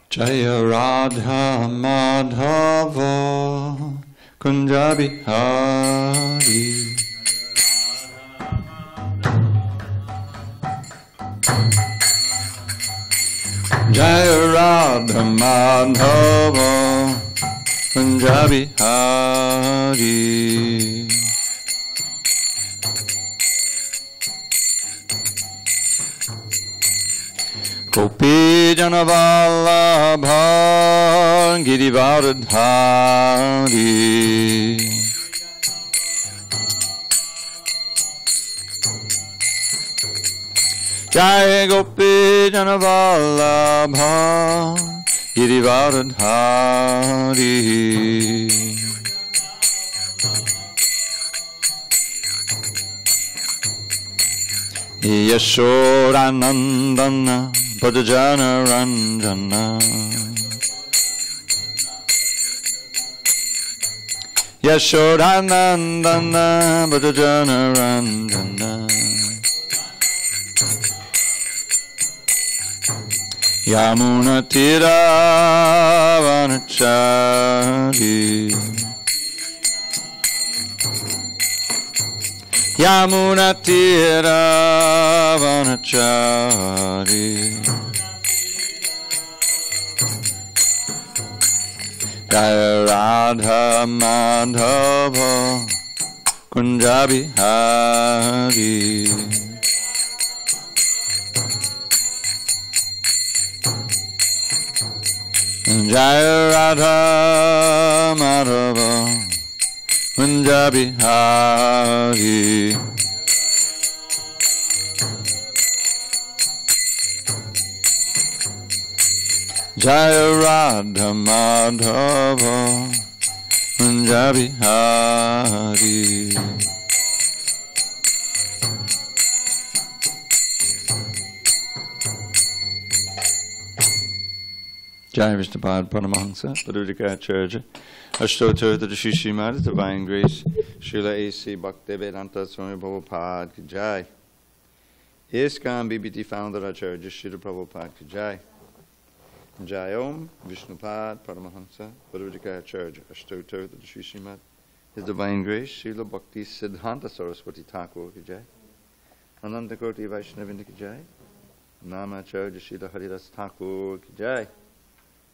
Jaya Radha Madhava Kunja Bihari. Jaya Radha Madhava Kunja Bihari. Gopi Janavallabha Girivardhari. Jai Gopi Janavallabha Girivardhari. Yashodanandana Bhajana Ranjana. Yashodanandana Bhajana Ranjana. Yamuna Tira Vanachari. Yamuna Tira Vanachari. Jaya Radha Madhava Kunja Bihari. Jaya Radha Madhava Kunja Bihari. Jaya Radha Madhava Kunja Bihari. Jai Vishnupad Paramahansa, Padurika Acharya, Ashtotar the Shishimad, Divine Grace, Srila A.C. Bhaktivedanta Swami Prabhupada Ki Jai. ISKCON BBT Founder Acharya Srila Prabhupada Ki Jai. Jai Om Vishnupad Paramahansa, Padurika Acharya, Ashtotar the Shishimad, His Divine Grace, Srila Bhakti Siddhanta Saraswati Thakur Ki Jai. Ananta Koti Vaishnavinda Ki Jai. Nama Acharya Srila Haridas Thakur Ki Jai.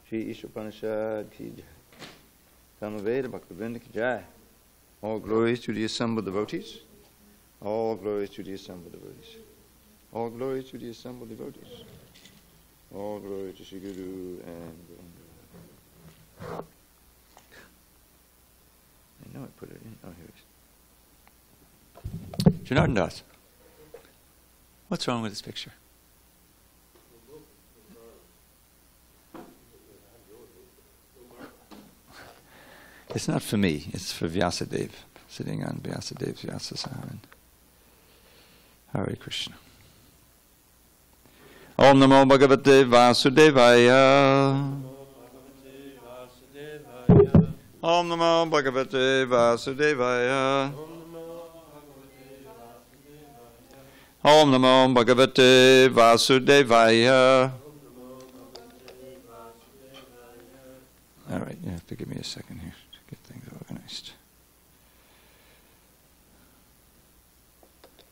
Shri Isopanisad Ki Jai. Samaveda Bhaktivinoda Ki Jai. All glories to the assembled devotees. All glories to the assembled devotees. All glories to the assembled devotees. All glory to Sri Guru and Guru. I know I put it in. Oh, here it is. Janardhan Das, what's wrong with this picture? It's not for me, it's for Vyasadeva, sitting on Vyasadev's Vyasasahan. Hare Krishna. Om Namo Bhagavate Vasudevaya. Om Namo Bhagavate Vasudevaya. Om Namo Bhagavate Vasudevaya. All right, you have to give me a second here to get things organized.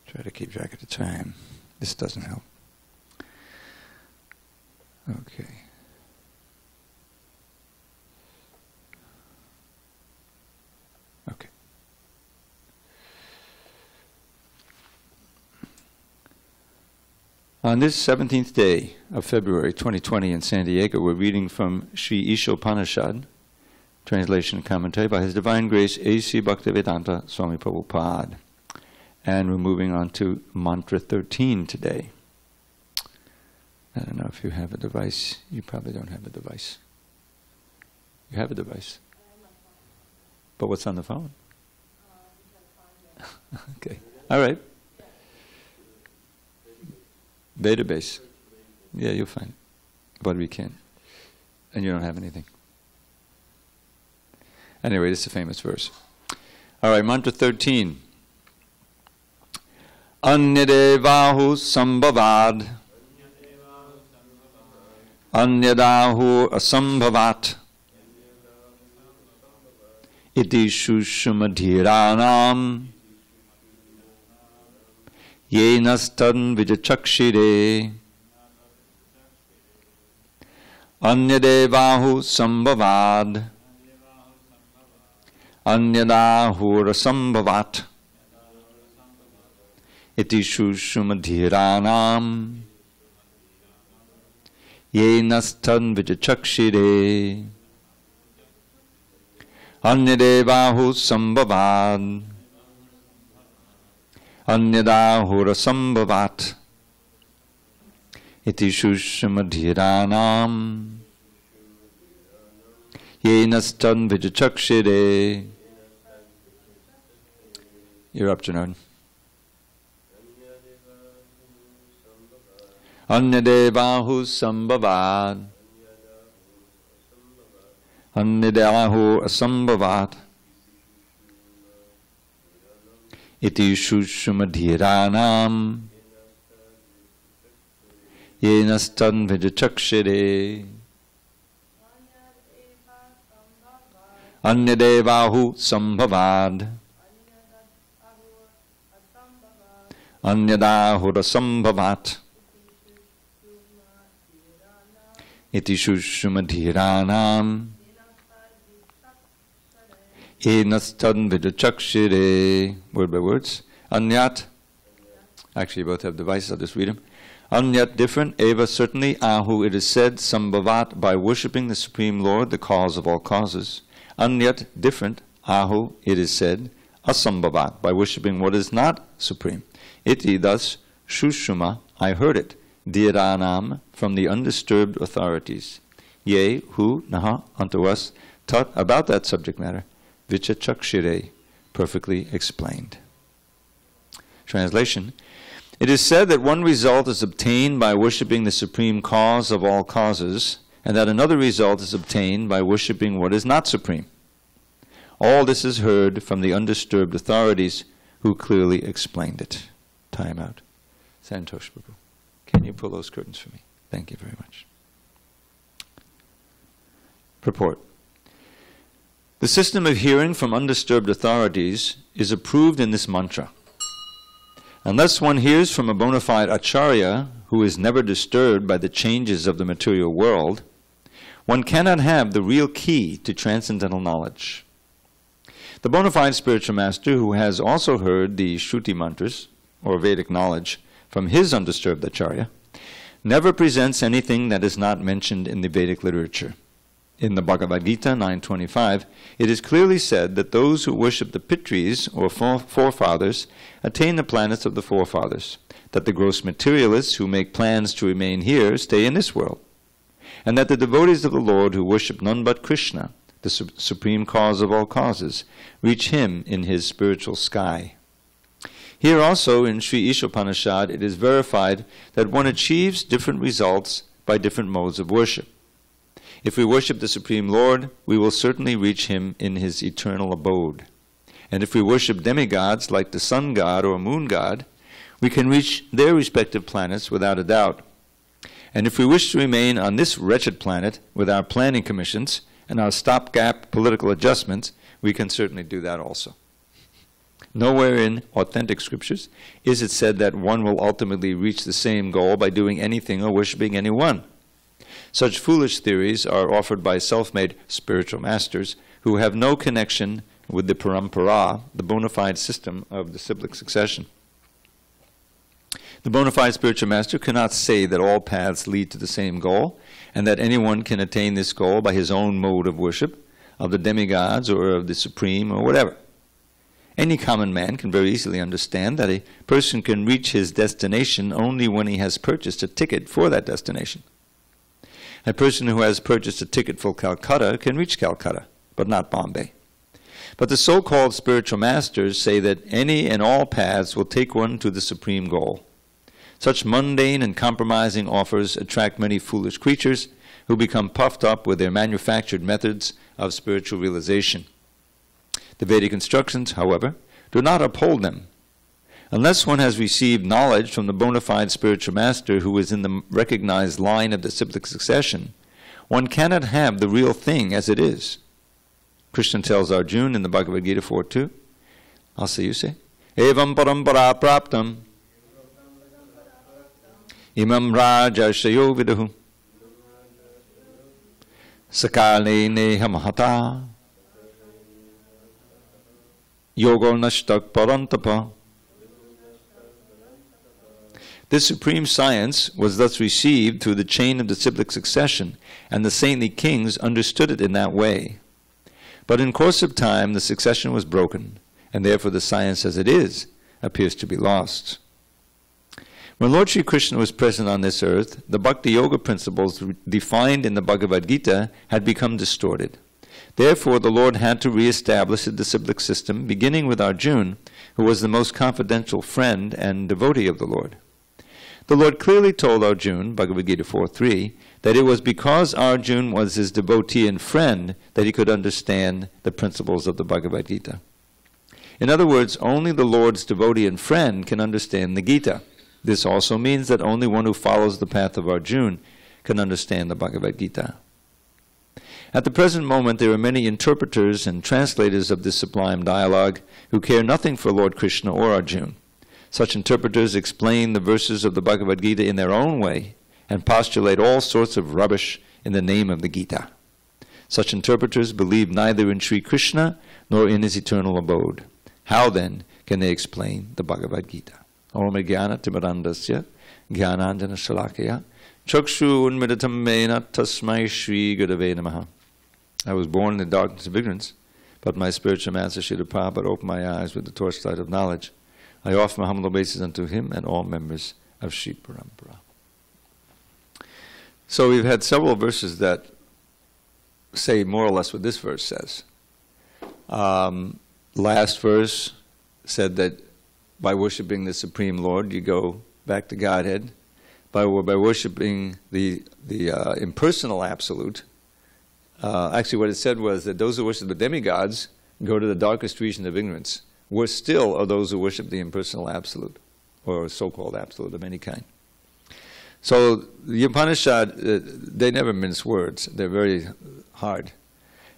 Try to keep track of the time. This doesn't help. Okay. Okay. On this 17th day of February 2020 in SanDiego, we're reading from Sri Isopanisad, translation and commentary by His Divine Grace A.C. Bhaktivedanta Swami Prabhupada. And we're moving on to Mantra 13 today. I don't know if you have a device. You probably don't have a device. You have a device. But what's on the phone? Okay. All right. Database. Yeah, you'll find it. But we can't. And you don't have anything. Anyway, this is a famous verse. All right, Mantra 13. Anyadevahu sambhavad Anyadahu asambhavat iti shushumadhiranam yenastan vijachakshire anyadevahu sambhavad anyadahu rasambhavat iti shushumadhiranam yenastan vijachakshire anyadevahu sambhavad anyadahu rasambhavat iti shushumadhiranam yenastan vijachakshire. You're up, Janard. Anyadevahu sambhavad anyadahu asambhavat iti shushumadhiranam yenastan vijachakshire. Anyadevahu sambhavad anyadahu rasambhavat iti shushumadhiranam yenastan vijachakshire. Word by words. Anyat. Actually, you both have devices. I'll just read them. Anyat, different. Eva, certainly. Ahu, it is said. Sambhavat, by worshipping the Supreme Lord, the cause of all causes. Anyat, different. Ahu, it is said. Asambhavat, by worshipping what is not supreme. Iti, thus. Shushuma, I heard it. Dhiranam, from the undisturbed authorities. Ye, who, naha, unto us, tat, about that subject matter. Vichachakshire, perfectly explained. Translation. It is said that one result is obtained by worshipping the supreme cause of all causes, and that another result is obtained by worshipping what is not supreme. All this is heard from the undisturbed authorities who clearly explained it. Time out. Santosh Prabhu, can you pull those curtains for me? Thank you very much. Purport. The system of hearing from undisturbed authorities is approved in this mantra. Unless one hears from a bona fide acharya who is never disturbed by the changes of the material world, one cannot have the real key to transcendental knowledge. The bona fide spiritual master who has also heard the Shruti mantras, or Vedic knowledge, from his undisturbed acharya, never presents anything that is not mentioned in the Vedic literature. In the Bhagavad Gita 9.25, it is clearly said that those who worship the Pitris, or forefathers, attain the planets of the forefathers, that the gross materialists who make plans to remain here stay in this world, and that the devotees of the Lord who worship none but Krishna, the supreme cause of all causes, reach him in his spiritual sky. Here also in Sri Isopanisad it is verified that one achieves different results by different modes of worship. If we worship the Supreme Lord, we will certainly reach him in his eternal abode. And if we worship demigods like the sun god or moon god, we can reach their respective planets without a doubt. And if we wish to remain on this wretched planet with our planning commissions and our stopgap political adjustments, we can certainly do that also. Nowhere in authentic scriptures is it said that one will ultimately reach the same goal by doing anything or worshiping anyone. Such foolish theories are offered by self-made spiritual masters who have no connection with the parampara, the bona fide system of disciplic succession. The bona fide spiritual master cannot say that all paths lead to the same goal, and that anyone can attain this goal by his own mode of worship, of the demigods or of the supreme or whatever. Any common man can very easily understand that a person can reach his destination only when he has purchased a ticket for that destination. A person who has purchased a ticket for Calcutta can reach Calcutta, but not Bombay. But the so-called spiritual masters say that any and all paths will take one to the supreme goal. Such mundane and compromising offers attract many foolish creatures who become puffed up with their manufactured methods of spiritual realization. The Vedic instructions, however, do not uphold them. Unless one has received knowledge from the bona fide spiritual master who is in the recognized line of the cyclic succession, one cannot have the real thing as it is. Krishna tells Arjuna in the Bhagavad Gita 4.2, I'll say you say, Evam parampara praptam imam rajashayo viduhu sakale neha mahata yogo nashtak parantapa. This supreme science was thus received through the chain of the cyclic succession, and the saintly kings understood it in that way. But in course of time, the succession was broken, and therefore the science as it is appears to be lost. When Lord Sri Krishna was present on this earth, the Bhakti Yoga principles defined in the Bhagavad Gita had become distorted. Therefore, the Lord had to re-establish the disciplic system, beginning with Arjuna, who was the most confidential friend and devotee of the Lord. The Lord clearly told Arjuna, Bhagavad Gita 4.3, that it was because Arjuna was his devotee and friend that he could understand the principles of the Bhagavad Gita. In other words, only the Lord's devotee and friend can understand the Gita. This also means that only one who follows the path of Arjuna can understand the Bhagavad Gita. At the present moment, there are many interpreters and translators of this sublime dialogue who care nothing for Lord Krishna or Arjuna. Such interpreters explain the verses of the Bhagavad Gita in their own way and postulate all sorts of rubbish in the name of the Gita. Such interpreters believe neither in Sri Krishna nor in his eternal abode. How then can they explain the Bhagavad Gita? Om Jnana Timarandasya Jnanandjana Shalakaya Chakshu Unmiritam Mena Tasmai Shri Gurave Namaha. I was born in the darkness of ignorance, but my spiritual master Srila Prabhupada opened my eyes with the torchlight of knowledge. I offer my humble obeisance unto him and all members of Sri Parampara. So we've had several verses that say more or less what this verse says. Last verse said that by worshiping the Supreme Lord, you go back to Godhead. By worshiping the impersonal Absolute, actually what it said was that those who worship the demigods go to the darkest region of ignorance. Worse still are those who worship the impersonal Absolute, or so-called Absolute of any kind. So the Upanishad, they never mince words. They're very hard.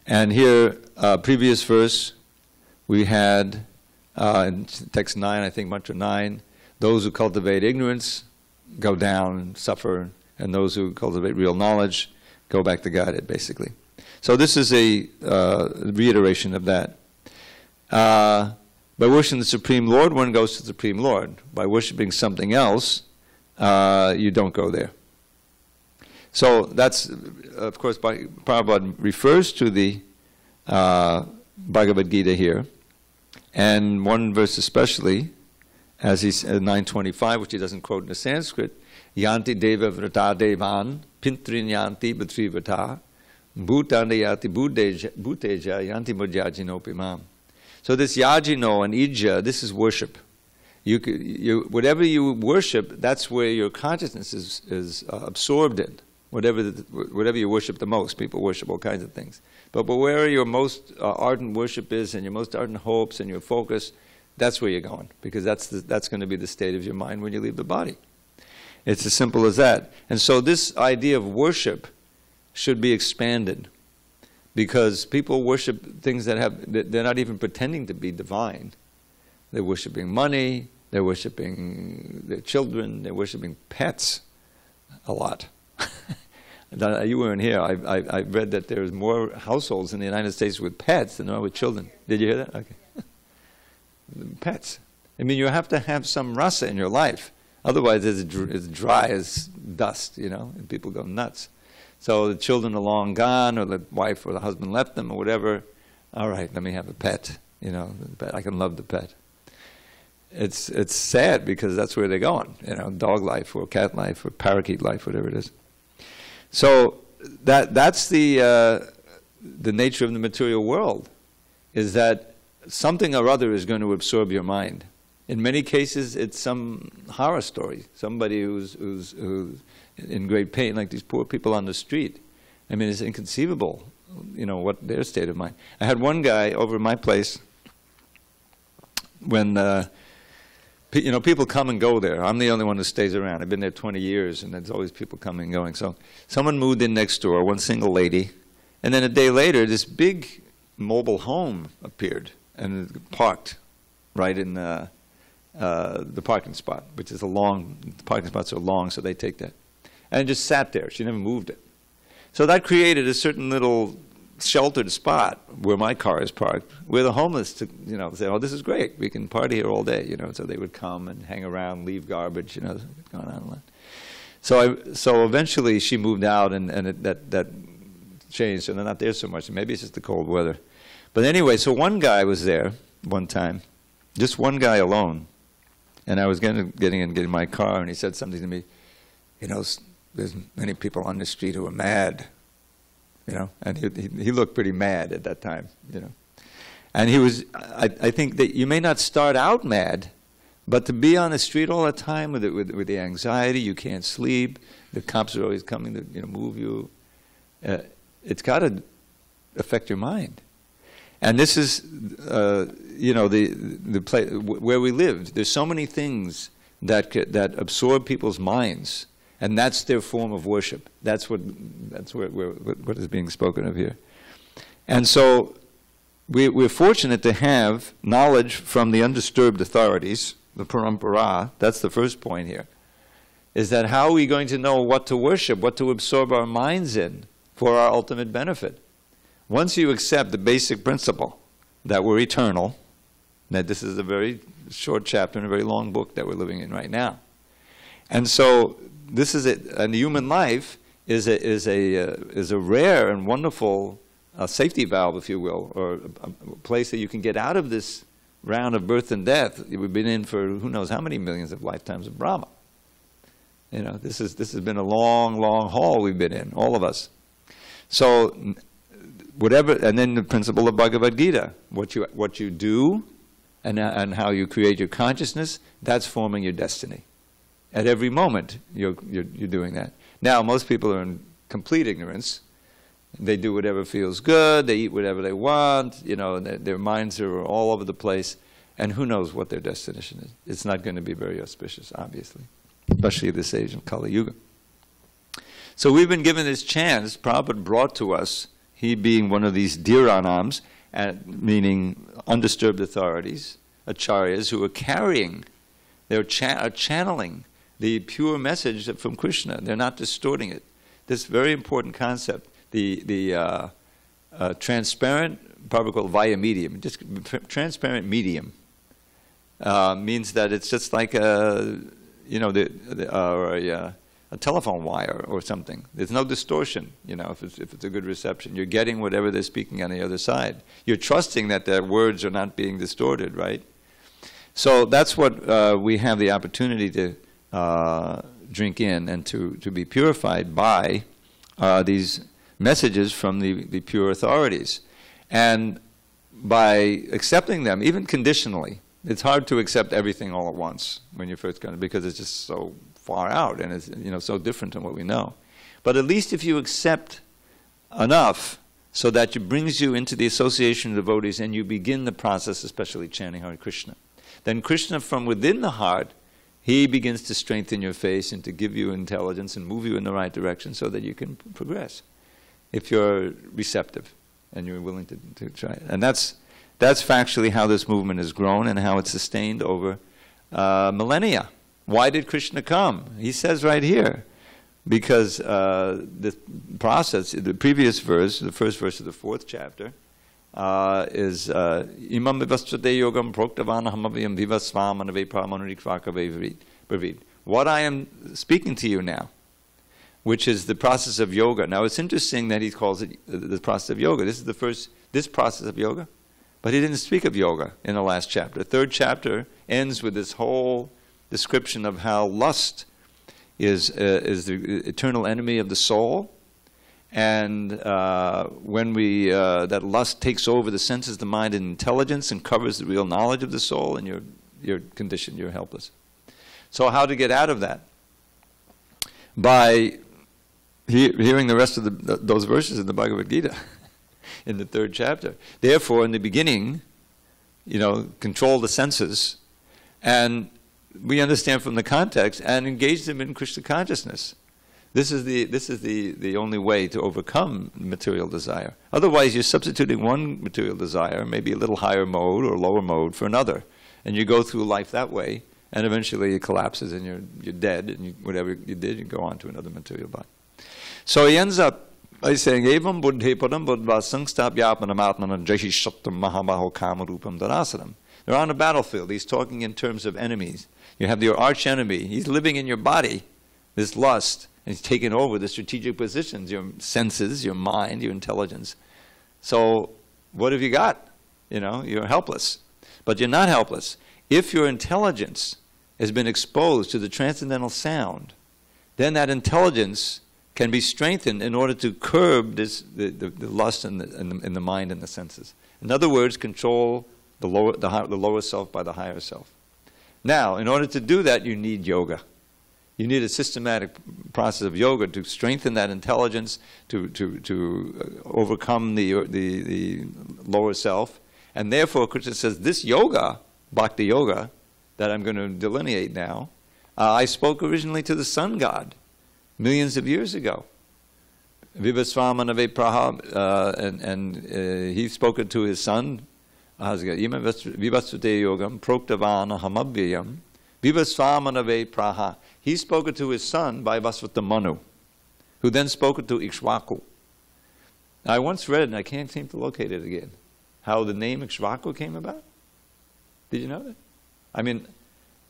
And here, previous verse, we had in text 9, I think, mantra 9, those who cultivate ignorance go down and suffer, and those who cultivate real knowledge go back to Godhead, basically. So this is a reiteration of that. By worshiping the Supreme Lord, one goes to the Supreme Lord. By worshiping something else, you don't go there. So that's, of course, Prabhupada refers to the Bhagavad Gita here, and one verse especially, as he said, 925, which he doesn't quote in the Sanskrit, Yanti deva vrata devan, pintrin yanti bhatri vrata, bhutanda yati bhuteja yanti mudjajinopimam. So this yajino and ija, this is worship. Whatever you worship, that's where your consciousness is absorbed in. Whatever you worship the most, people worship all kinds of things. But where your most ardent worship is, and your most ardent hopes and your focus, that's where you're going, because that's going to be the state of your mind when you leave the body. It's as simple as that. And so this idea of worship should be expanded, because people worship things they're not even pretending to be divine. They're worshiping money, they're worshiping their children, they're worshiping pets a lot. You weren't here. I read that there's more households in the United States with pets than there are with children. Did you hear that? Okay. Pets. I mean, you have to have some rasa in your life. Otherwise, it's dry as dust, and people go nuts. So the children are long gone, or the wife or the husband left them, or whatever. All right, let me have a pet. I can love the pet. It's sad because that's where they're going. Dog life or cat life or parakeet life, whatever it is. So that's the nature of the material world, is that something or other is going to absorb your mind. In many cases, it's some horror story. Somebody who's in great pain, like these poor people on the street. I mean, it's inconceivable, what their state of mind. I had one guy over at my place when you know, people come and go there. I'm the only one who stays around. I've been there 20 years, and there's always people coming and going. So someone moved in next door, one single lady, and then a day later, this big mobile home appeared and parked right in the parking spot, which is the parking spots are long, so they take that. And it just sat there. She never moved it. So that created a certain little sheltered spot where my car is parked, where the homeless, you know, say, "Oh, this is great. We can party here all day," you know. So they would come and hang around, leave garbage, you know, going on and on. So eventually she moved out, and that changed, and they're not there so much. Maybe it's just the cold weather. But anyway, so one guy was there one time, just one guy alone, and I was getting my car, and he said something to me, "You know, there's many people on the street who are mad." You know, and he looked pretty mad at that time, you know. And he was, I think that you may not start out mad, but to be on the street all the time with the anxiety, you can't sleep, the cops are always coming to, you know, move you, it's got to affect your mind. And this is, you know, the place where we lived. There's so many things that absorb people's minds. And that's their form of worship. That's what is being spoken of here. And so we're fortunate to have knowledge from the undisturbed authorities, the parampara. That's the first point here. Is that how are we going to know what to worship, what to absorb our minds in for our ultimate benefit? Once you accept the basic principle that we're eternal, that this is a very short chapter in a very long book that we're living in right now. And so this is it, and the human life is a rare and wonderful safety valve, if you will, or a place that you can get out of this round of birth and death. We've been in for who knows how many millions of lifetimes of Brahma. You know, this has been a long, long haul we've been in, all of us. So whatever, and then the principle of Bhagavad Gita, what you do, and how you create your consciousness, that's forming your destiny. At every moment, you're doing that. Now, most people are in complete ignorance. They do whatever feels good. They eat whatever they want. You know, and their minds are all over the place. And who knows what their destination is? It's not going to be very auspicious, obviously, especially this age of Kali Yuga. So we've been given this chance. Prabhupada brought to us, he being one of these dhiranams, meaning undisturbed authorities, acharyas, who are carrying, they're channeling the pure message from Krishna. They're not distorting it. This very important concept, the transparent, probably called via medium, just transparent medium, means that it's just like a, you know, a telephone wire or something. There's no distortion, you know, if it's a good reception. You're getting whatever they're speaking on the other side. You're trusting that their words are not being distorted, right? So that's what we have the opportunity to drink in and to be purified by these messages from the pure authorities. And by accepting them, even conditionally, it's hard to accept everything all at once when you're first going to, because it's just so far out and it's, you know, so different than what we know. But at least if you accept enough so that it brings you into the association of devotees and you begin the process, especially chanting Hare Krishna, then Krishna from within the heart, he begins to strengthen your faith and to give you intelligence and move you in the right direction so that you can progress, if you're receptive and you're willing to try it. And that's factually how this movement has grown and how it's sustained over millennia. Why did Krishna come? He says right here, because the process, the previous verse, the first verse of the 4th chapter, is imam vivastrate yogam proktavan ahamavayam vivasvam anaveparamanurikvaka brevid. What I am speaking to you now, which is the process of yoga. Now it's interesting that he calls it the process of yoga. This is this process of yoga, but he didn't speak of yoga in the last chapter. The 3rd chapter ends with this whole description of how lust is the eternal enemy of the soul. And when that lust takes over the senses, the mind, and intelligence, and covers the real knowledge of the soul, and you're conditioned, you're helpless. So how to get out of that? By hearing the rest of those verses in the Bhagavad Gita, in the 3rd chapter. Therefore, in the beginning, you know, control the senses, and we understand from the context and engage them in Krishna consciousness. This is the only way to overcome material desire. Otherwise, you're substituting one material desire, maybe a little higher mode or lower mode, for another, and you go through life that way, and eventually it collapses and you're dead, and whatever you did, you go on to another material body. So he ends up by saying, "Evam buddhe padam buddha sangstapyapanam atmanam jahishattam mahabaho kamarupam darasanam." They're on a battlefield. He's talking in terms of enemies. You have your arch enemy. He's living in your body, this lust. And he's taken over the strategic positions, your senses, your mind, your intelligence. So what have you got? You know, you're helpless. But you're not helpless. If your intelligence has been exposed to the transcendental sound, then that intelligence can be strengthened in order to curb the lust in the mind and the senses. In other words, control the lower self by the higher self. Now, in order to do that, you need yoga. You need a systematic process of yoga to strengthen that intelligence, to overcome the lower self. And therefore, Krishna says, this yoga, bhakti yoga, that I'm going to delineate now, I spoke originally to the sun god millions of years ago. Vivasvamana Praha, and he spoke it to his son, Vivasvate yogam proktavana hamabhyayam Vivasvamana Praha. He spoke it to his son by Vasvata Manu, who then spoke it to Ikshvaku. I once read, and I can't seem to locate it again, how the name Ikshvaku came about. Did you know that? I mean,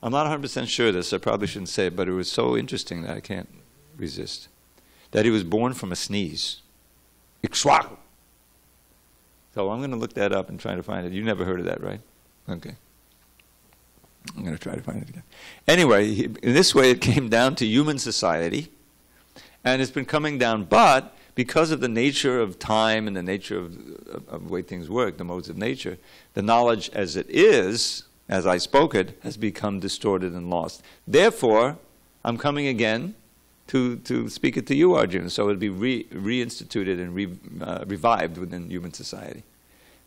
I'm not 100% sure of this, I probably shouldn't say it, but it was so interesting that I can't resist. That he was born from a sneeze. Ikshvaku. So I'm going to look that up and try to find it. You never heard of that, right? Okay. I'm going to try to find it again. Anyway, in this way it came down to human society, and it's been coming down, but because of the nature of time and the nature of the way things work, the modes of nature, the knowledge as it is, as I spoke it, has become distorted and lost. Therefore, I'm coming again to speak it to you, Arjuna, so it would be reinstituted and revived within human society.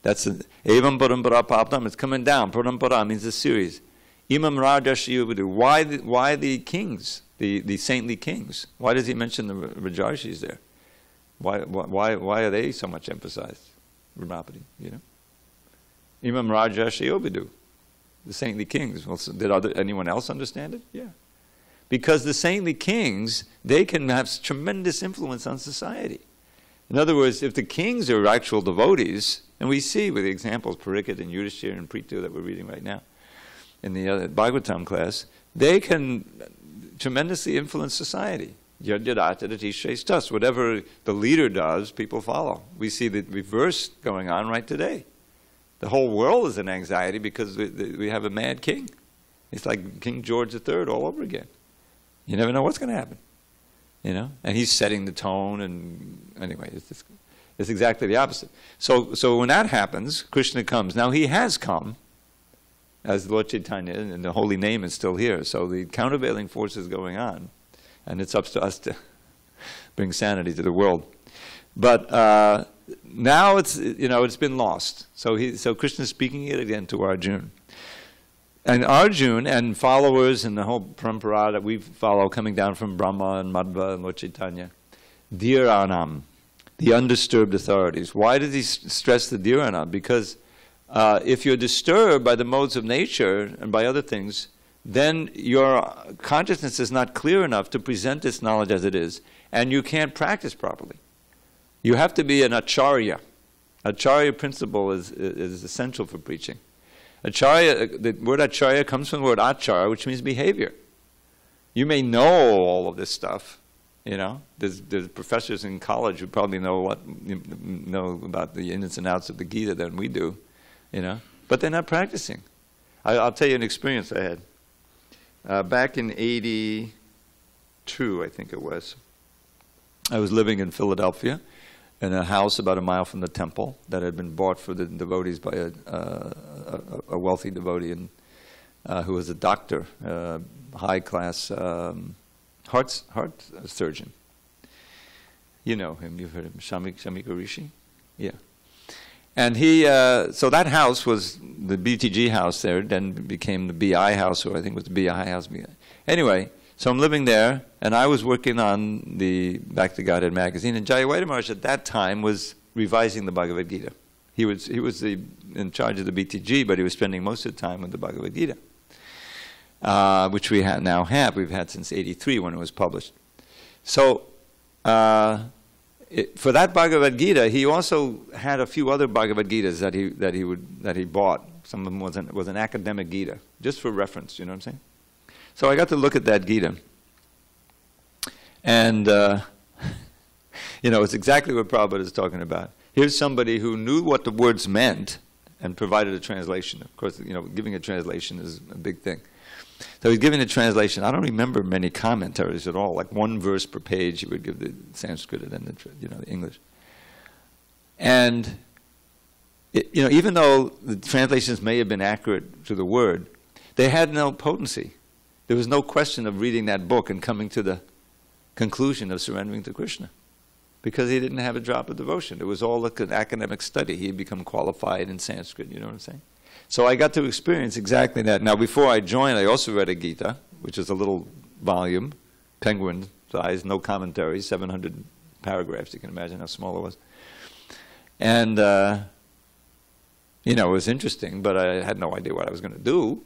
That's Evam Parampara Paptam, it's coming down. Parampara means a series. Imam Rajashiyubudu. Why the kings, the saintly kings? Why does he mention the Rajarshis there? Why are they so much emphasized? Ramapati, you know. Imam Rajashiyubudu, the saintly kings. Well, so did anyone else understand it? Yeah. Because the saintly kings, they can have tremendous influence on society. In other words, if the kings are actual devotees, and we see with the examples Parikshit and Yudhishthira and Prithu that we're reading right now, in the Bhagavatam class, they can tremendously influence society. Whatever the leader does, people follow. We see the reverse going on right today. The whole world is in anxiety because we have a mad king. It's like King George III all over again. You never know what's going to happen, you know. And he's setting the tone, and anyway, it's exactly the opposite. So when that happens, Krishna comes. Now he has come as Lord Chaitanya, and the holy name is still here. So the countervailing force is going on, and it's up to us to bring sanity to the world. But now it's been lost. So Krishna is speaking it again to Arjuna. And Arjuna and followers and the whole parampara that we follow coming down from Brahma and Madhva and Lord Chaitanya, Dhiranam, the undisturbed authorities. Why does he stress the Dhiranam? Because if you're disturbed by the modes of nature and by other things, then your consciousness is not clear enough to present this knowledge as it is, and you can't practice properly. You have to be an acharya. Acharya principle is essential for preaching. Acharya, the word acharya comes from the word achara, which means behavior. You may know all of this stuff, you know. There's professors in college who probably know about the ins and outs of the Gita than we do, you know. But they're not practicing. I'll tell you an experience I had. Back in '82, I think it was, I was living in Philadelphia in a house about a mile from the temple that had been bought for the devotees by a wealthy devotee who was a doctor, high-class heart surgeon. You know him, you've heard him, Shamika Rishi? Yeah. And so that house was the BTG house there, then became the BI house, or I think it was the BI house. Anyway, so I'm living there, and I was working on the Back to Godhead magazine, and Jayawada Maharaj at that time was revising the Bhagavad Gita. He was in charge of the BTG, but he was spending most of the time with the Bhagavad Gita, which we now have. We've had since '83 when it was published. So for that Bhagavad Gita, he also had a few other Bhagavad Gitas that he bought. Some of them was an academic Gita, just for reference. You know what I'm saying? So I got to look at that Gita, and it's exactly what Prabhupada is talking about. Here's somebody who knew what the words meant and provided a translation. Of course, giving a translation is a big thing. So he's giving a translation. I don't remember many commentaries at all. Like one verse per page, he would give the Sanskrit and then the English. And even though the translations may have been accurate to the word, they had no potency. There was no question of reading that book and coming to the conclusion of surrendering to Krishna, because he didn't have a drop of devotion. It was all like an academic study. He had become qualified in Sanskrit, you know what I'm saying? So I got to experience exactly that. Now, before I joined, I also read a Gita, which is a little volume, penguin size, no commentary, 700 paragraphs. You can imagine how small it was. And, it was interesting, but I had no idea what I was going to do,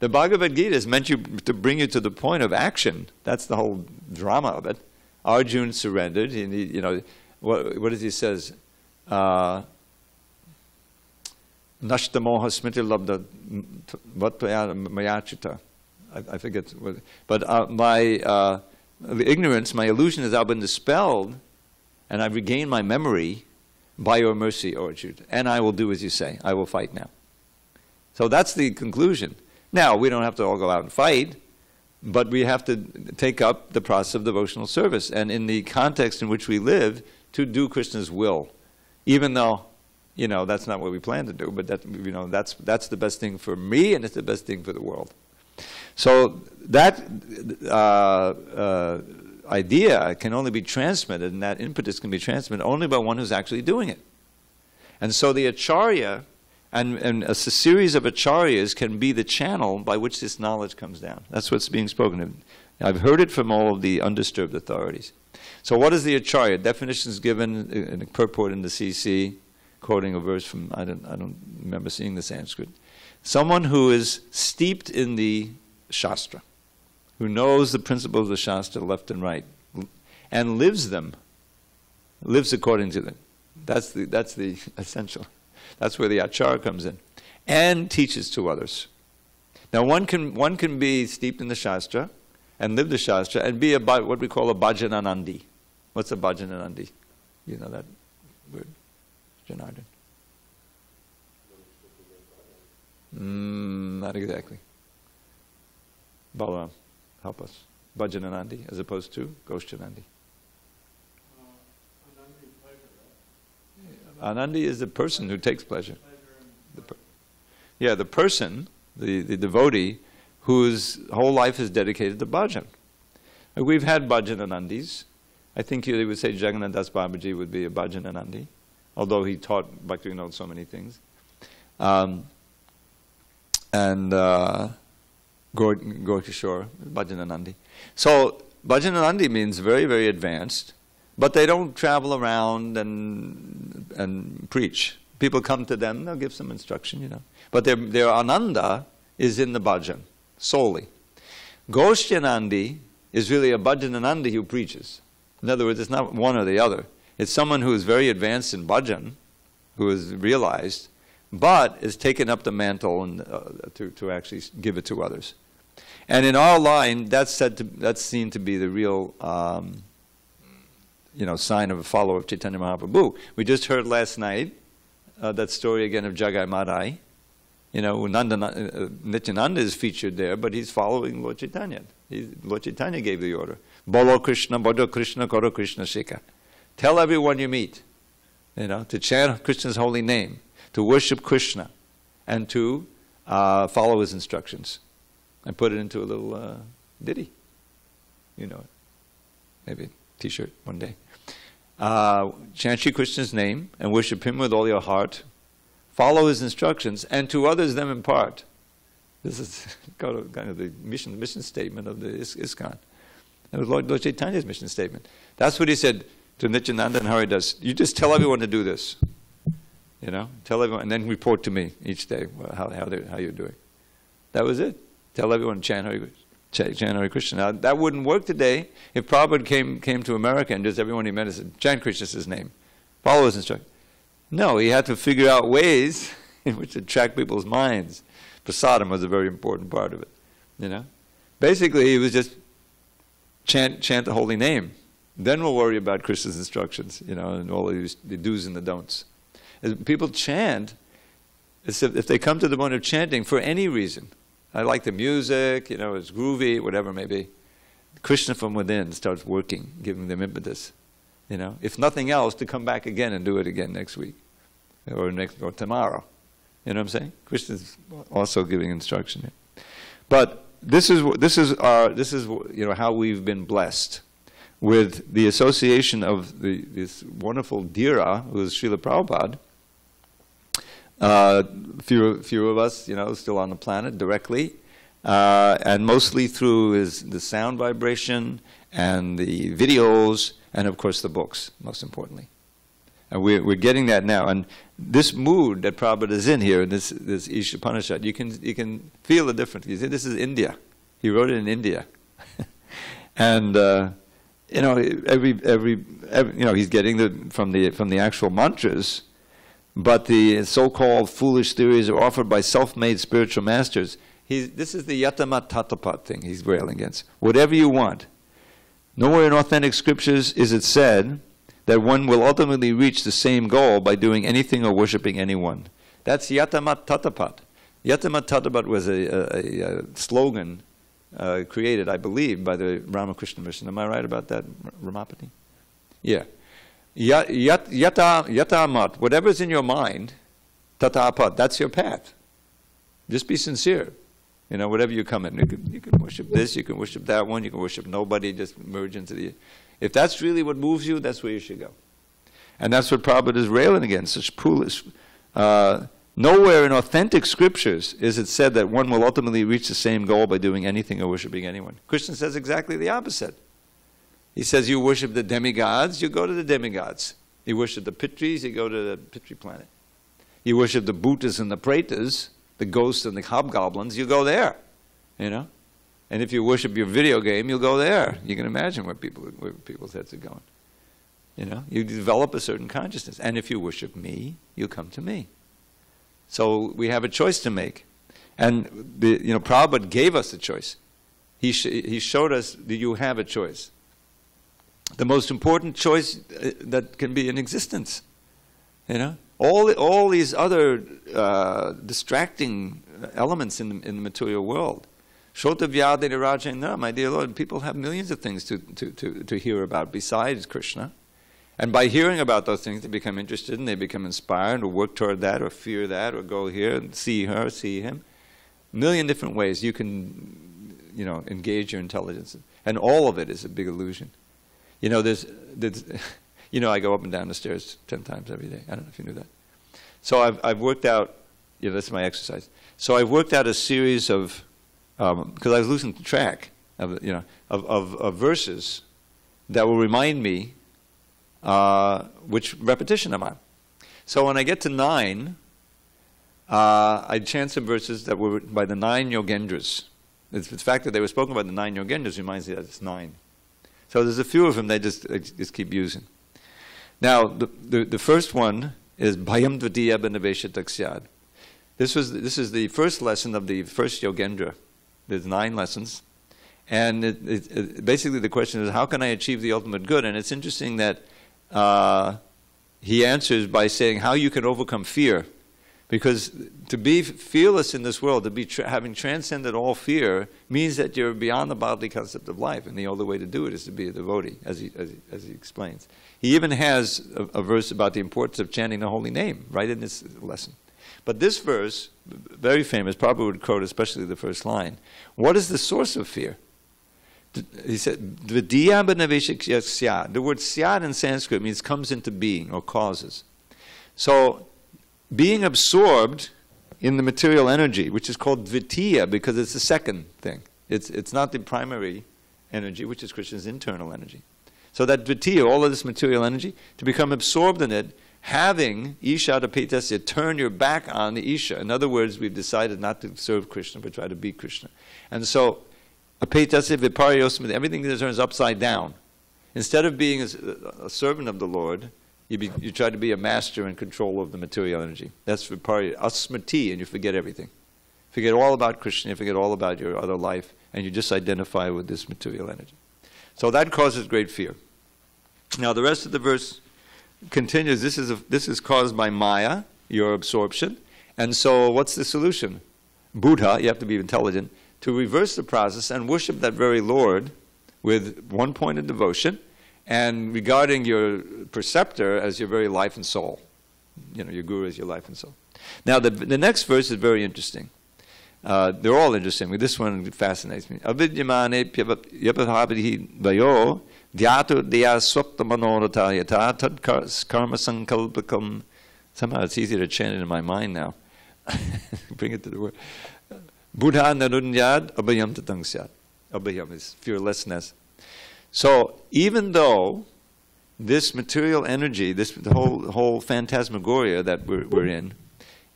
The Bhagavad Gita is meant to bring you to the point of action. That's the whole drama of it. Arjuna surrendered. What does he says? Nashtamoha smriti labda mayachita. I forget. But my ignorance, my illusion has now been dispelled, and I've regained my memory by your mercy, O Achyuta. And I will do as you say. I will fight now. So that's the conclusion. Now, we don't have to all go out and fight, but we have to take up the process of devotional service. And in the context in which we live, to do Krishna's will. Even though, that's not what we plan to do, but that's the best thing for me, and it's the best thing for the world. So that idea can only be transmitted, and that impetus can be transmitted only by one who's actually doing it. And so the acharya and a series of acharyas can be the channel by which this knowledge comes down. That's what's being spoken of. I've heard it from all of the undisturbed authorities. So what is the acharya? Definition is given in a purport in the CC, quoting a verse from, I don't remember seeing the Sanskrit. Someone who is steeped in the Shastra, who knows the principles of the Shastra left and right, and lives according to them. That's the essential. That's where the achar comes in, and teaches to others. Now, one can be steeped in the Shastra and live the Shastra and be what we call a bhajananandi. What's a bhajananandi? You know that word, Janardhan? Not exactly. Balaram, help us. Bhajananandi as opposed to Goshchanandi. Anandi is the person who takes pleasure. The person, the devotee, whose whole life is dedicated to bhajan. We've had bhajananandis. I think they would say Jagannath Das Babaji would be a bhajananandi, although he taught Bhakti so many things. And Gaur-Kishore, bhajananandi. So bhajananandi means very, very advanced. But they don't travel around and preach. People come to them, they'll give some instruction, But their ananda is in the bhajan, solely. Goshyanandi is really a bhajananandi who preaches. In other words, it's not one or the other. It's someone who is very advanced in bhajan, who is realized, but is taken up the mantle and to actually give it to others. And in our line, that's seen to be the real sign of a follower of Chaitanya Mahaprabhu. We just heard last night that story again of Jagai Madai. Nityananda is featured there, but he's following Lord Chaitanya. Lord Chaitanya gave the order. Bolo Krishna, Bodo Krishna, Koro Krishna Shikha. Tell everyone you meet, to chant Krishna's holy name, to worship Krishna, and to follow his instructions. And put it into a little ditty. Maybe a t-shirt one day. chant Shri Krishna's name and worship him with all your heart, follow his instructions, and to others them impart. This is kind of the mission statement of the ISKCON. It was Lord Chaitanya's mission statement. That's what he said to Nityananda and Haridas. You just tell everyone to do this. You know, tell everyone, and then report to me each day how you're doing. That was it. Tell everyone chant Hare Krishna. Now, that wouldn't work today if Prabhupada came to America and just everyone he met said, chant Krishna's name. Follow his instructions. No, he had to figure out ways in which to attract people's minds. Prasadam was a very important part of it. You know, basically he was just chant the holy name. Then we'll worry about Krishna's instructions, you know, and all the do's and the don'ts. As people chant, if they come to the point of chanting for any reason, I like the music, you know, it's groovy, whatever it may be, Krishna from within starts working, giving them impetus, you know. If nothing else, to come back again and do it again next week, or tomorrow. You know what I'm saying? Krishna's also giving instruction here. But this is you know, how we've been blessed with the association of this wonderful Dhira, who is Srila Prabhupada. Few of us, you know, still on the planet directly, and mostly through the sound vibration and the videos, and of course the books, most importantly. And we're getting that now. And this mood that Prabhupada is in here, this Isopanisad, you can feel the difference. You see, this is India. He wrote it in India, and you know, every you know, he's getting from the actual mantras. But the so-called foolish theories are offered by self-made spiritual masters. This is the yatamat tatapat thing he's railing against. Whatever you want. Nowhere in authentic scriptures is it said that one will ultimately reach the same goal by doing anything or worshipping anyone. That's yatamat tatapat. Yatamat tatapat was a slogan created, I believe, by the Ramakrishna Mission. Am I right about that, Ramapati? Yeah. Yatamat, whatever's in your mind, tatapat, that's your path. Just be sincere. You know, whatever you come in. You can worship this, you can worship that one, you can worship nobody, just merge into the... If that's really what moves you, that's where you should go. And that's what Prabhupada is railing against, such foolish... nowhere in authentic scriptures is it said that one will ultimately reach the same goal by doing anything or worshipping anyone. Krishna says exactly the opposite. He says you worship the demigods, you go to the demigods. You worship the Pitris, you go to the Pitri planet. You worship the Bhutas and the Pretas, the ghosts and the hobgoblins, you go there. You know? And if you worship your video game, you'll go there. You can imagine where people's heads are going. You know? You develop a certain consciousness. And if you worship me, you come to me. So we have a choice to make. And you know, Prabhupada gave us a choice. He showed us that you have a choice. The most important choice that can be in existence. You know, all these other distracting elements in the material world. Shota vyadena rajena, my dear Lord, people have millions of things to hear about besides Krishna. And by hearing about those things, they become interested and they become inspired or work toward that or fear that or go here and see her, see him. A million different ways you can, you know, engage your intelligence. And all of it is a big illusion. You know, you know, I go up and down the stairs 10 times every day. I don't know if you knew that. So I've worked out, you know, that's my exercise. So I've worked out a series of, because I was losing track of, you know, of verses that will remind me which repetition I'm on. So when I get to 9, I chant some verses that were by the 9 Yogendras. The fact that they were spoken by the 9 Yogendras reminds me that it's 9. So there's a few of them they just keep using. Now, the first one is Bhayam Dvitiya Benavesha Taksyad. This is the first lesson of the first Yogendra. There's 9 lessons. And basically the question is, how can I achieve the ultimate good? And it's interesting that he answers by saying how you can overcome fear. Because to be fearless in this world, to be having transcended all fear, means that you're beyond the bodily concept of life. And the only way to do it is to be a devotee, as he explains. He even has a verse about the importance of chanting the holy name, right in this lesson. But this verse, very famous, Prabhupada would quote especially the first line. What is the source of fear? He said, Vidya Banaveshikya Syad. The word Syad in Sanskrit means comes into being or causes. So, being absorbed in the material energy, which is called Dvitiya because it's the second thing. It's not the primary energy, which is Krishna's internal energy. So that Dvitiya, all of this material energy, to become absorbed in it, having Isha Apetasya, turn your back on the Isha. In other words, we've decided not to serve Krishna, but try to be Krishna. And so, Apetasya viparyosmati, everything that turns upside down. Instead of being a servant of the Lord, you try to be a master in control of the material energy. That's viparya, asmati, and you forget everything. Forget all about Krishna, you forget all about your other life, and you just identify with this material energy. So that causes great fear. Now the rest of the verse continues. This is caused by Maya, your absorption. And so what's the solution? Buddha, you have to be intelligent, to reverse the process and worship that very Lord with one point of devotion and regarding your preceptor as your very life and soul. You know, your guru as your life and soul. Now the next verse is very interesting. They're all interesting, but this one fascinates me. Avidyamane yapavabhi vayo dhyato dhyā swapta manorata yata tad karma sankalpakam. Somehow it's easier to chant it in my mind now. Bring it to the word. Buddha narunyad abhayam tatang syat. Abhayam is fearlessness. So even though this material energy, the whole phantasmagoria that we're in,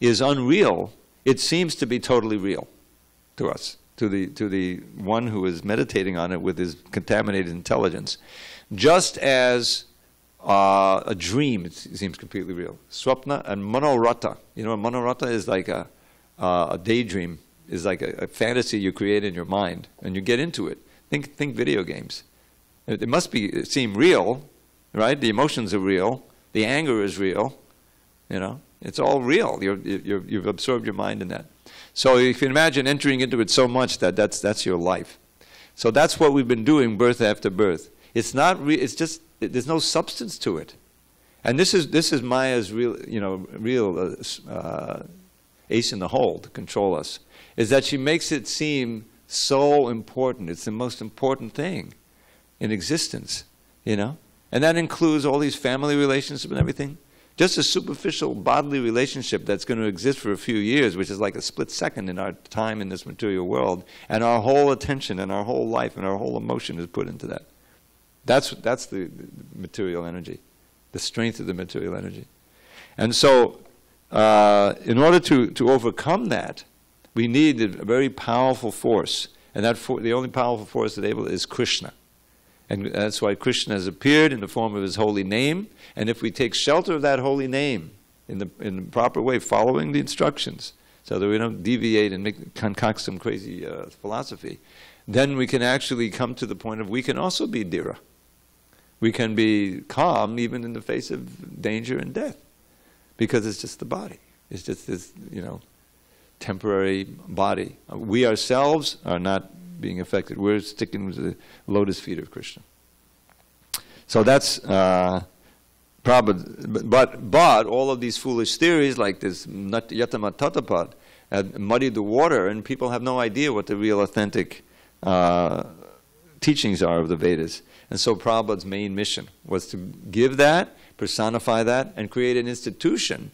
is unreal, it seems to be totally real to us, to the one who is meditating on it with his contaminated intelligence. Just as a dream, it seems completely real. Swapna and manorata. You know, manorata is like a daydream, is like a fantasy you create in your mind, and you get into it. Think video games. It must seem real, right? The emotions are real. The anger is real. You know, it's all real. You've absorbed your mind in that. So you can imagine entering into it so much that that's your life. So that's what we've been doing birth after birth. It's not. It's just there's no substance to it. And this is Maya's real ace in the hole to control us. Is that she makes it seem so important. It's the most important thing in existence, you know? And that includes all these family relationships and everything. Just a superficial bodily relationship that's going to exist for a few years, which is like a split second in our time in this material world, and our whole attention and our whole life and our whole emotion is put into that. That's the material energy, the strength of the material energy. And so, in order to overcome that, we need a very powerful force, and the only powerful force that is Krishna. And that's why Krishna has appeared in the form of his holy name. And if we take shelter of that holy name in the proper way, following the instructions, so that we don't deviate and concoct some crazy philosophy, then we can actually come to the point of we can also be dhira. We can be calm even in the face of danger and death, because it's just the body. It's just this, temporary body. We ourselves are not being affected. We're sticking with the lotus feet of Krishna. So that's Prabhupada. But all of these foolish theories like this Yatama Tatapat had muddied the water, and people have no idea what the real authentic teachings are of the Vedas. And so Prabhupada's main mission was to give that, personify that, and create an institution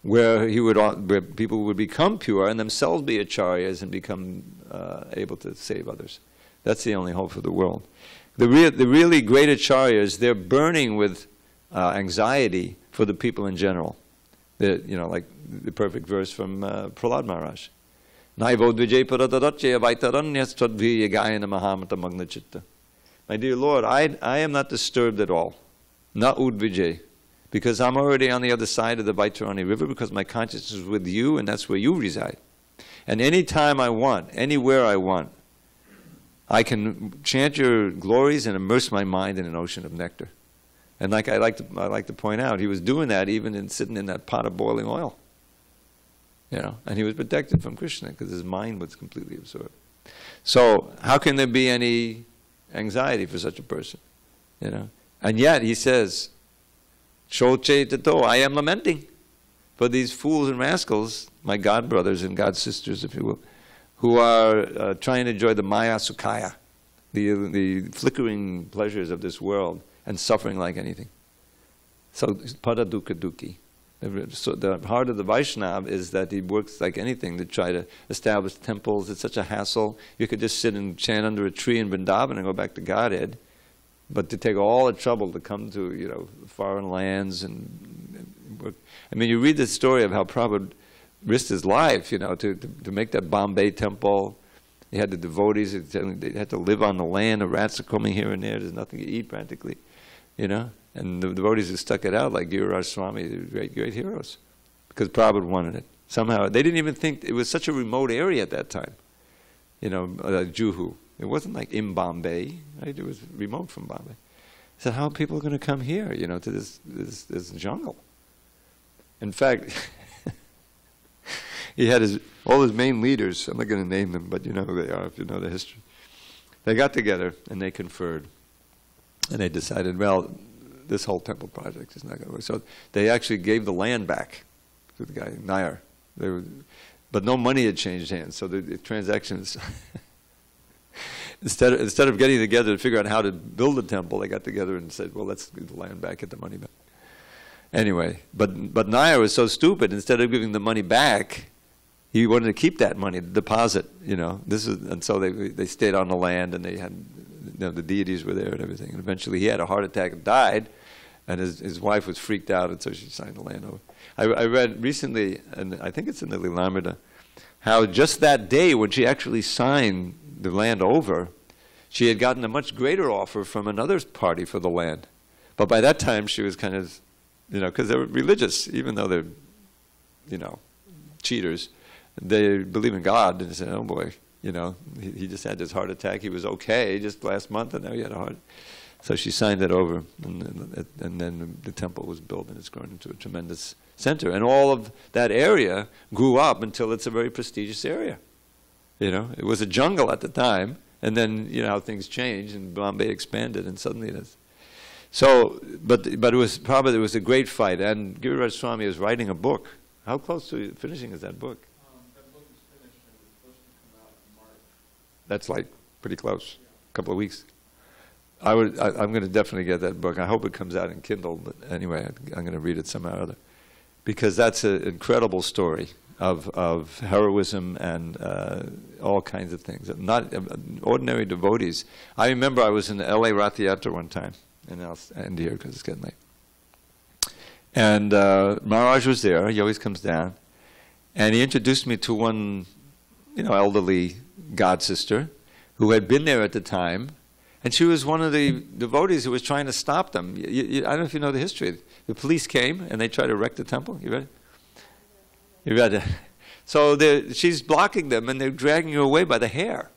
where people would become pure and themselves be acharyas and become able to save others. That's the only hope for the world. The really great acharyas, they're burning with anxiety for the people in general. Like the perfect verse from Prahlad Maharaj. My dear Lord, I am not disturbed at all. Na udvijay. Because I'm already on the other side of the Vaitarani River, because my consciousness is with you, and that's where you reside. And any time I want, anywhere I want, I can chant your glories and immerse my mind in an ocean of nectar. And like I like to point out, he was doing that even sitting in that pot of boiling oil. And he was protected from Krishna because his mind was completely absorbed. So how can there be any anxiety for such a person? And yet he says, Shoche tato, I am lamenting for these fools and rascals, my god brothers and god sisters, if you will, who are trying to enjoy the Maya Sukhaya, the flickering pleasures of this world, and suffering like anything. So, pada dukkha dukhi. So the heart of the Vaishnava is that he works like anything to try to establish temples. It's such a hassle. You could just sit and chant under a tree in Vrindavan and go back to Godhead. But to take all the trouble to come to, foreign lands and work. I mean, you read the story of how Prabhupada risked his life, to make that Bombay temple. He had the devotees, they had to live on the land. The rats are coming here and there. There's nothing to eat practically, And the devotees who stuck it out, like Giriraj Swami, great, great heroes, because Prabhupada wanted it. Somehow, they didn't even think, it was such a remote area at that time, Juhu. It wasn't like in Bombay, right? It was remote from Bombay. He said, how are people going to come here, to this jungle? In fact, he had all his main leaders, I'm not going to name them, but you know who they are if you know the history. They got together and they conferred. And they decided, well, this whole temple project is not going to work. So they actually gave the land back to the guy, Nair. But no money had changed hands, so the transactions... Instead of getting together to figure out how to build a temple, they got together and said, well, let's give the land back, get the money back. Anyway, but Nair was so stupid, instead of giving the money back, he wanted to keep that money, the deposit, and so they stayed on the land, and they had, the deities were there and everything. And eventually he had a heart attack and died, and his wife was freaked out, and so she signed the land over. I read recently, and I think it's in the Lilamrita, how just that day when she actually signed the land over, she had gotten a much greater offer from another party for the land. But by that time she was kind of, because they were religious, even though they're, cheaters. They believe in God, and they said, oh boy, he just had this heart attack. He was okay just last month, and now he had a heart. So she signed it over, and then the temple was built, and it's grown into a tremendous center. And all of that area grew up until it's a very prestigious area. It was a jungle at the time, and then how things changed, and Bombay expanded, and suddenly it is. So, but it was a great fight, and Giriraj Swami is writing a book. How close to finishing is that book? That book is finished and it's supposed to come out in March. That's like pretty close, a couple of weeks. I'm going to definitely get that book. I hope it comes out in Kindle, but anyway, I'm going to read it somehow or other, because that's an incredible story of heroism and all kinds of things. Not ordinary devotees. I remember I was in the L.A. Rath Yatra one time, and I'll end here because it's getting late. And Maharaj was there. He always comes down, and he introduced me to one, elderly god sister who had been there at the time, and she was one of the devotees who was trying to stop them. I don't know if you know the history. The police came and they tried to wreck the temple. You read it? You read it. So she's blocking them, and they're dragging her away by the hair,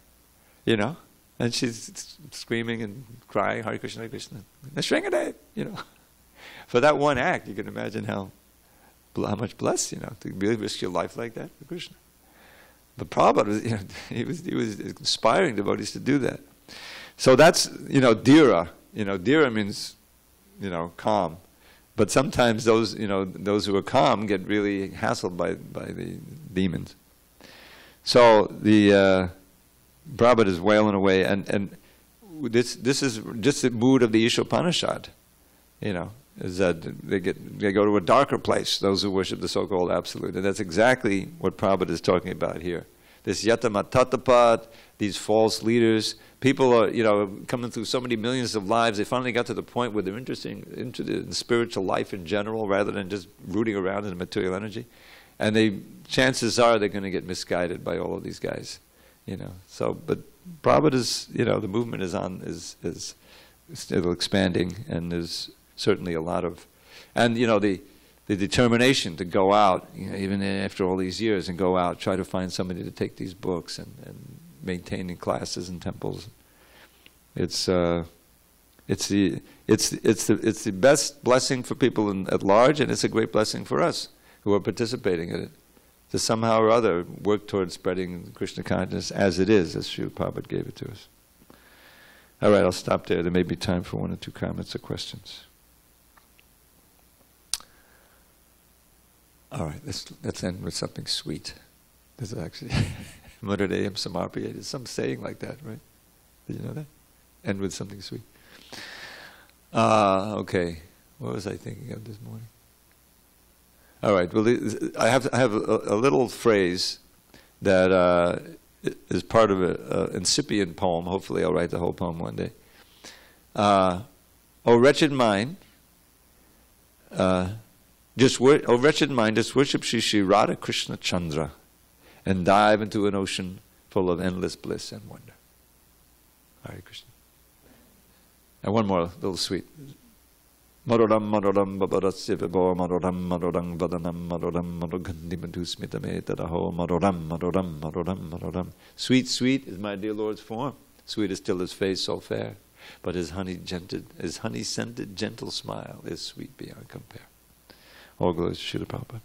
and she's screaming and crying, Hare Krishna, Hare Krishna, Nashringadev, For that one act, you can imagine how much blessed, to really risk your life like that for Krishna. But Prabhupada, he was inspiring devotees to do that. So that's, dhira. Dhira means, calm. But sometimes those who are calm get really hassled by the demons. So the Prabhupada is wailing away, and this is just the mood of the Isopanisad. Is that they go to a darker place, those who worship the so-called absolute, and that's exactly what Prabhupada is talking about here. This yatamatatapat, these false leaders, people are coming through so many millions of lives. They finally got to the point where they're interested in spiritual life in general, rather than just rooting around in material energy, and chances are they're going to get misguided by all of these guys. So, but Prabhupada is, the movement is still expanding, and there's certainly a lot of, and the determination to go out, even after all these years, and go out, try to find somebody to take these books and maintaining classes and temples. It's the best blessing for people at large, and it's a great blessing for us who are participating in it, to somehow or other work towards spreading Krishna consciousness as it is, as Srila Prabhupada gave it to us. All right, I'll stop there. There may be time for one or two comments or questions. All right, let's end with something sweet. This is actually Mudadayam Samarpayate. There's some saying like that, right? Did you know that? end with something sweet. Okay. What was I thinking of this morning? All right. Well, I have a little phrase that is part of an incipient poem. Hopefully, I'll write the whole poem one day. O wretched mind, just worship Shri Radha Krishna Chandra, and dive into an ocean full of endless bliss and wonder. Hare Krishna. And one more little sweet. Marodam marodam babarasya vibho marodam marodam vadanam marodam marogandimatu smitame tadaho marodam marodam marodam marodam. Sweet, sweet is my dear Lord's form. Sweet is still his face so fair. But his honey-scented gentle smile is sweet beyond compare. All glories to Srila Prabhupada.